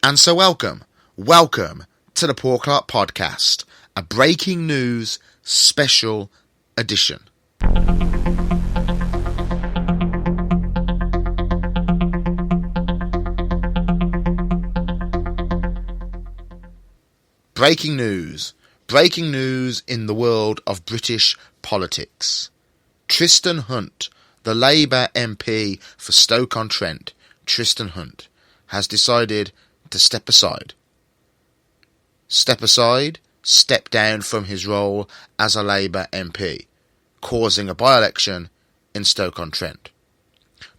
And so welcome to the Paul Clark Podcast, a breaking news special edition. Breaking news in the world of British politics. Tristram Hunt, the Labour MP for Stoke-on-Trent, Tristram Hunt, has decided to step down from his role as a Labour MP, causing a by-election in Stoke-on-Trent.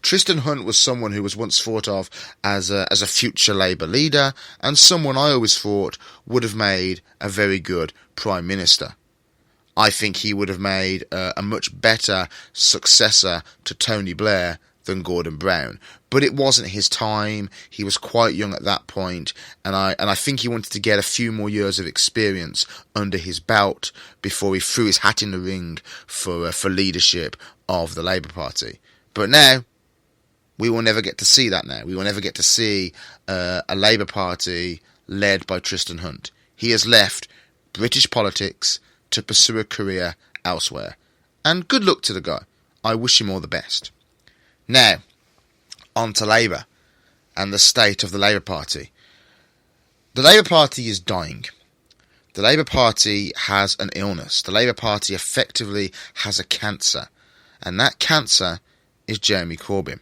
Tristram Hunt was someone who was once thought of as a future Labour leader, and someone I always thought would have made a very good Prime Minister. I think he would have made a much better successor to Tony Blair than Gordon Brown. But it wasn't his time. He was quite young at that point, and I think he wanted to get a few more years of experience under his belt before he threw his hat in the ring for leadership of the Labour Party. But now, we will never get to see that now. We will never get to see a Labour Party led by Tristram Hunt. He has left British politics to pursue a career elsewhere. And good luck to the guy. I wish him all the best. Now, on to Labour and the state of the Labour Party. The Labour Party is dying. The Labour Party has an illness. The Labour Party effectively has a cancer. And that cancer is Jeremy Corbyn.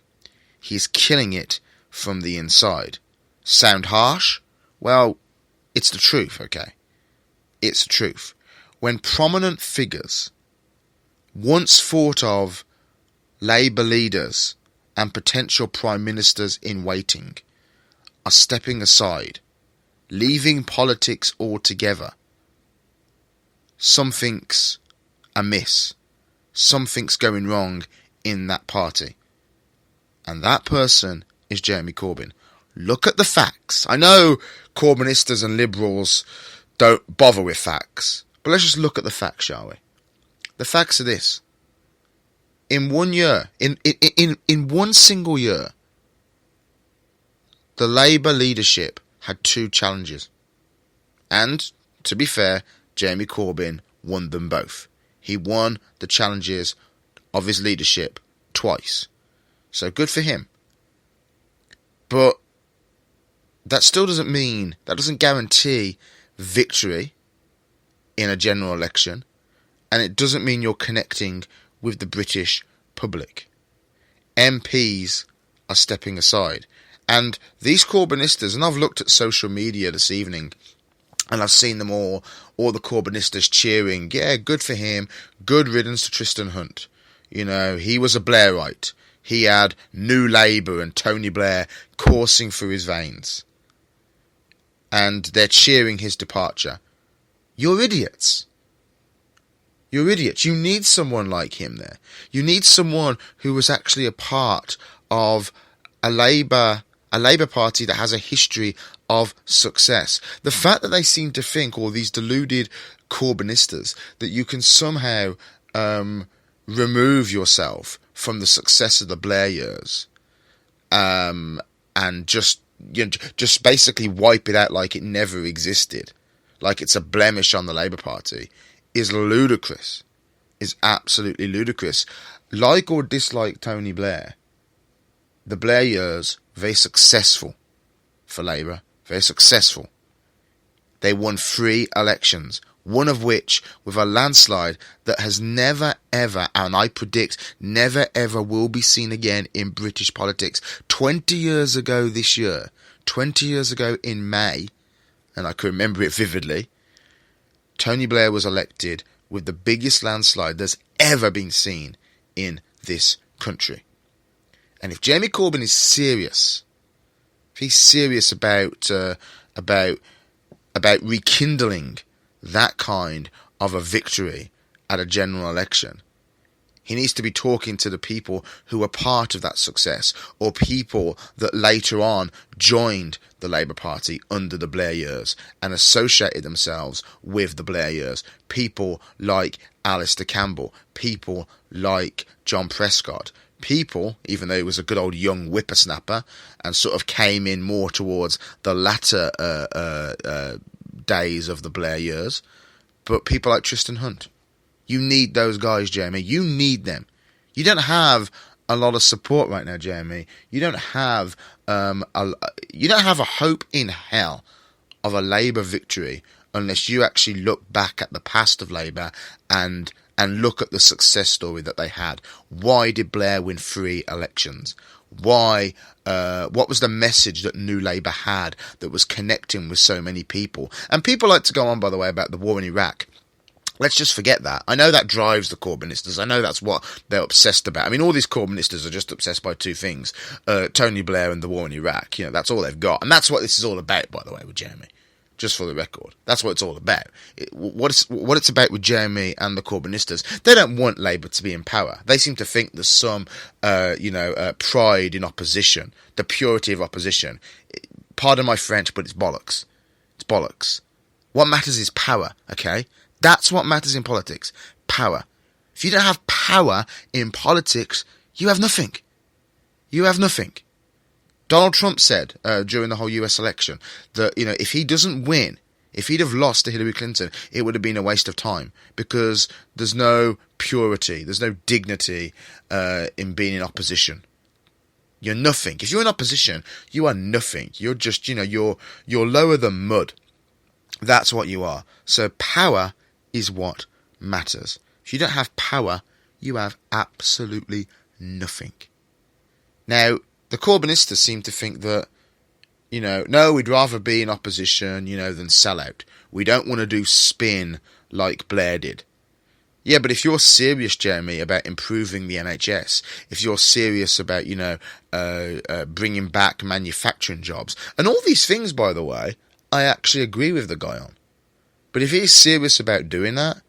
He's killing it from the inside. Sound harsh? Well, it's the truth, okay? It's the truth. When prominent figures, once thought of Labour leaders and potential Prime Ministers in waiting, are stepping aside, leaving politics altogether, something's amiss. Something's going wrong in that party. And that person is Jeremy Corbyn. Look at the facts. I know Corbynistas and Liberals don't bother with facts, but let's just look at the facts, shall we? The facts are this. In 1 year, in one single year, the Labour leadership had 2 challenges. And, to be fair, Jeremy Corbyn won them both. He won the challenges of his leadership twice. So good for him. But that still doesn't guarantee victory in a general election, and it doesn't mean you're connecting with the British public. MPs are stepping aside. And these Corbynistas, and I've looked at social media this evening, and I've seen them all the Corbynistas cheering, yeah, good for him, good riddance to Tristram Hunt. You know, he was a Blairite. He had New Labour and Tony Blair coursing through his veins. And they're cheering his departure. You're idiots. You're idiots. You need someone like him there. You need someone who was actually a part of a Labour Party that has a history of success. The fact that they seem to think, all these deluded Corbynistas, that you can somehow remove yourself from the success of the Blair years, and just basically wipe it out like it never existed, like it's a blemish on the Labour Party, is ludicrous. Is absolutely ludicrous. Like or dislike Tony Blair, the Blair years, very successful for Labour, very successful. They won 3 elections, one of which with a landslide that has never ever, and I predict never ever will be seen again in British politics. 20 years ago this year, 20 years ago in May, and I can remember it vividly, Tony Blair was elected with the biggest landslide that's ever been seen in this country. And if Jeremy Corbyn is serious, if he's serious about rekindling that kind of a victory at a general election, he needs to be talking to the people who were part of that success, or people that later on joined the Labour Party under the Blair years and associated themselves with the Blair years. People like Alistair Campbell, people like John Prescott, people, even though he was a good old young whippersnapper and sort of came in more towards the latter days of the Blair years. But people like Tristram Hunt, you need those guys, Jeremy. You need them. You don't have a lot of support right now, Jeremy. You don't have a hope in hell of a Labour victory unless you actually look back at the past of Labour and look at the success story that they had. Why did Blair win 3 elections? Why? What was the message that New Labour had that was connecting with so many people? And people like to go on, by the way, about the war in Iraq. Let's just forget that. I know that drives the Corbynistas. I know that's what they're obsessed about. I mean, all these Corbynistas are just obsessed by 2 things. Tony Blair and the war in Iraq. That's all they've got. And that's what this is all about, by the way, with Jeremy. Just for the record. That's what it's all about. What it's about with Jeremy and the Corbynistas, they don't want Labour to be in power. They seem to think there's some, pride in opposition, the purity of opposition. Pardon my French, but it's bollocks. It's bollocks. What matters is power, okay? That's what matters in politics. Power. If you don't have power in politics, you have nothing. You have nothing. Donald Trump said during the whole US election that, if he doesn't win, if he'd have lost to Hillary Clinton, it would have been a waste of time because there's no purity, there's no dignity in being in opposition. You're nothing. If you're in opposition, you are nothing. You're just, you're lower than mud. That's what you are. So power is what matters. If you don't have power, you have absolutely nothing. Now, the Corbynistas seem to think that, no, we'd rather be in opposition, than sell out. We don't want to do spin like Blair did. Yeah, but if you're serious, Jeremy, about improving the NHS, if you're serious about, bringing back manufacturing jobs, and all these things, by the way, I actually agree with the guy on. But if he's serious about doing that,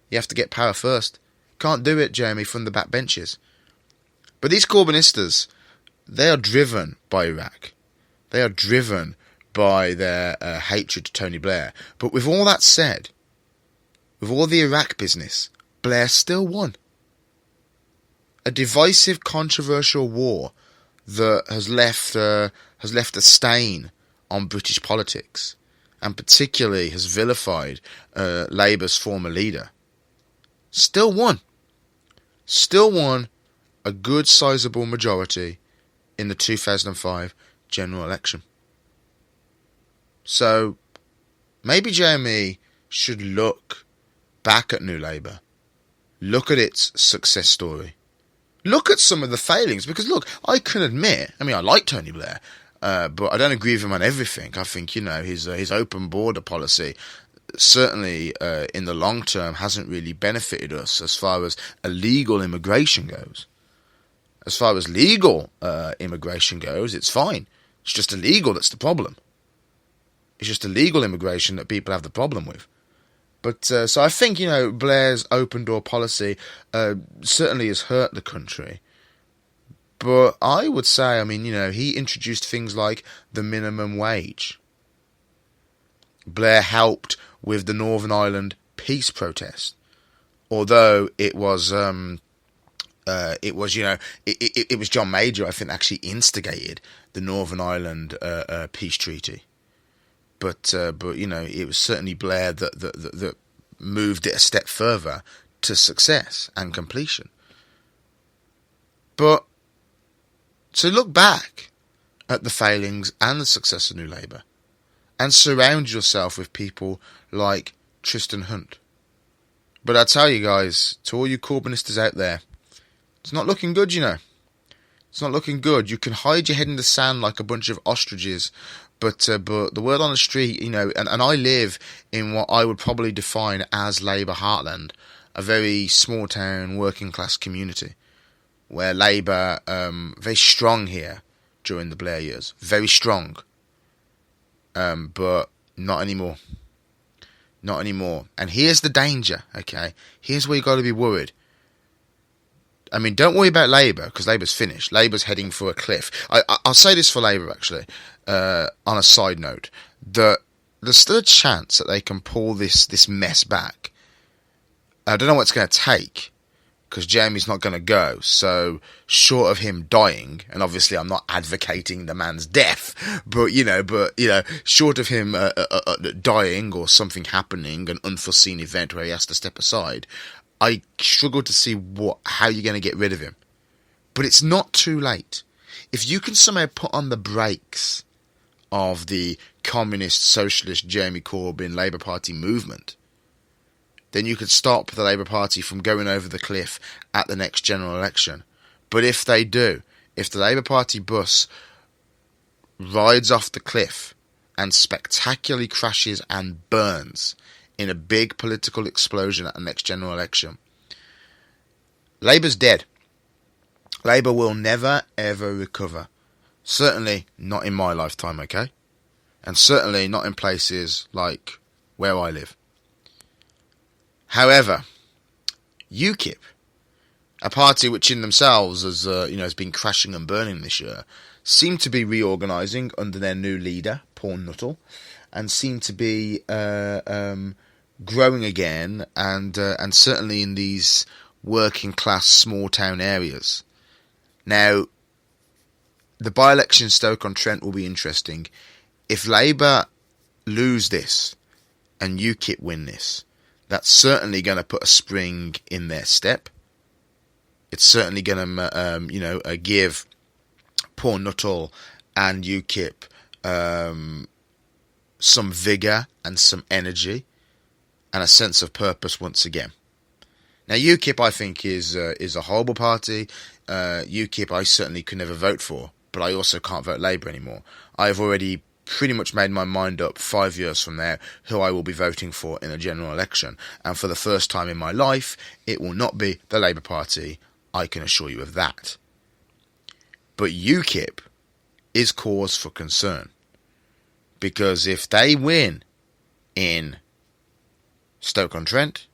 you have to get power first. Can't do it, Jeremy, from the back benches. But these Corbynistas, they are driven by Iraq. They are driven by their hatred to Tony Blair. But with all that said, with all the Iraq business, Blair still won. A divisive, controversial war that has left a stain on British politics, and particularly has vilified Labour's former leader. Still won. Still won a good sizable majority in the 2005 general election. So, maybe Jeremy should look back at New Labour. Look at its success story. Look at some of the failings. Because look, I can admit, I like Tony Blair, but I don't agree with him on everything. I think, his open border policy certainly in the long term hasn't really benefited us as far as illegal immigration goes. As far as legal immigration goes, it's fine. It's just illegal that's the problem. It's just illegal immigration that people have the problem with. But so I think, Blair's open door policy certainly has hurt the country. But I would say, he introduced things like the minimum wage. Blair helped with the Northern Ireland peace protest, although it was John Major, I think, actually instigated the Northern Ireland peace treaty. But it was certainly Blair that moved it a step further to success and completion. But so look back at the failings and the success of New Labour, and surround yourself with people like Tristram Hunt. But I tell you guys, to all you Corbynistas out there, it's not looking good, It's not looking good. You can hide your head in the sand like a bunch of ostriches, but the word on the street, and I live in what I would probably define as Labour heartland, a very small town, working class community, where Labour, very strong here during the Blair years, very strong, but not anymore. Not anymore. And here's the danger, okay? Here's where you got to be worried. Don't worry about Labour, because Labour's finished. Labour's heading for a cliff. I'll say this for Labour, actually, on a side note, that there's still a chance that they can pull this mess back. I don't know what it's going to take, because Jamie's not going to go. So short of him dying, and obviously I'm not advocating the man's death, but short of him dying or something happening, an unforeseen event where he has to step aside, I struggle to see how you're going to get rid of him. But it's not too late. If you can somehow put on the brakes of the communist, socialist, Jeremy Corbyn Labour Party movement, then you could stop the Labour Party from going over the cliff at the next general election. But if they do, if the Labour Party bus rides off the cliff and spectacularly crashes and burns in a big political explosion at the next general election, Labour's dead. Labour will never, ever recover. Certainly not in my lifetime, okay? And certainly not in places like where I live. However, UKIP, a party which in themselves has been crashing and burning this year, seem to be reorganising under their new leader, Paul Nuttall, and seem to be growing again, and certainly in these working class small town areas. Now, the by-election Stoke-on-Trent will be interesting. If Labour lose this and UKIP win this, that's certainly going to put a spring in their step. It's certainly going to, give Paul Nuttall and UKIP some vigour and some energy and a sense of purpose once again. Now, UKIP, I think, is a horrible party. UKIP, I certainly could never vote for, but I also can't vote Labour anymore. I've already pretty much made my mind up 5 years from now who I will be voting for in a general election. And for the first time in my life, it will not be the Labour Party. I can assure you of that. But UKIP is cause for concern. Because if they win in Stoke-on-Trent,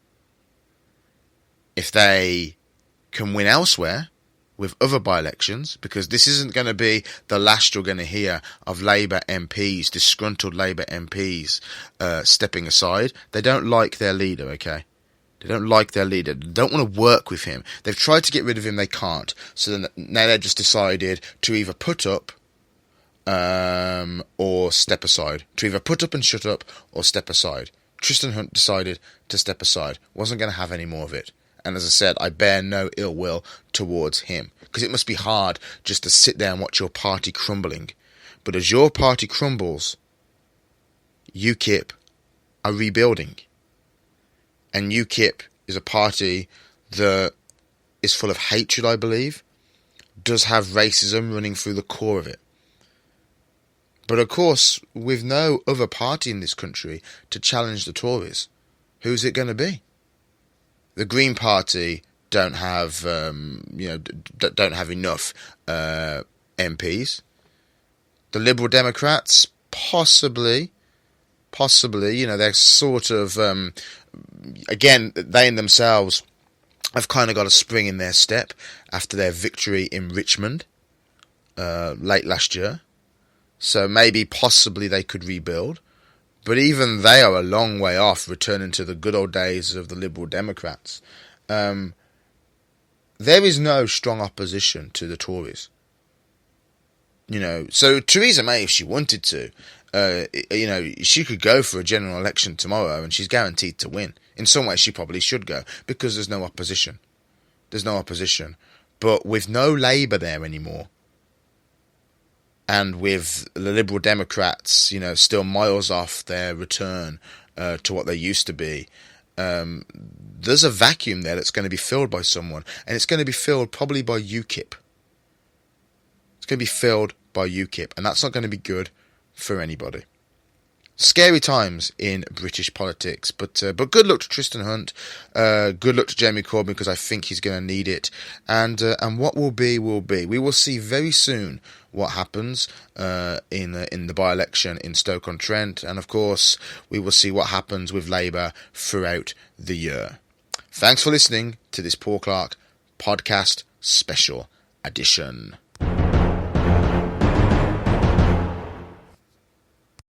if they can win elsewhere with other by-elections, because this isn't going to be the last you're going to hear of Labour MPs, disgruntled Labour MPs, stepping aside. They don't like their leader, okay? They don't like their leader. They don't want to work with him. They've tried to get rid of him, they can't. So then now they've just decided to either put up or step aside. To either put up and shut up or step aside. Tristram Hunt decided to step aside. Wasn't going to have any more of it. And as I said, I bear no ill will towards him. Because it must be hard just to sit there and watch your party crumbling. But as your party crumbles, UKIP are rebuilding. And UKIP is a party that is full of hatred, I believe. Does have racism running through the core of it. But of course, with no other party in this country to challenge the Tories, who's it going to be? The Green Party don't have, don't have enough MPs. The Liberal Democrats, possibly, they're sort of, again, they in themselves have kind of got a spring in their step after their victory in Richmond late last year. So maybe, possibly, they could rebuild. But even they are a long way off returning to the good old days of the Liberal Democrats. There is no strong opposition to the Tories. So Theresa May, if she wanted to, she could go for a general election tomorrow and she's guaranteed to win. In some ways, she probably should go because there's no opposition. But with no Labour there anymore, and with the Liberal Democrats, still miles off their return to what they used to be, there's a vacuum there that's going to be filled by someone. And it's going to be filled probably by UKIP. It's going to be filled by UKIP. And that's not going to be good for anybody. Scary times in British politics, but good luck to Tristram Hunt, good luck to Jeremy Corbyn, because I think he's going to need it, and what will be will be. We will see very soon what happens in the by-election in Stoke-on-Trent, and of course we will see what happens with Labour throughout the year. Thanks for listening to this Paul Clark podcast special edition.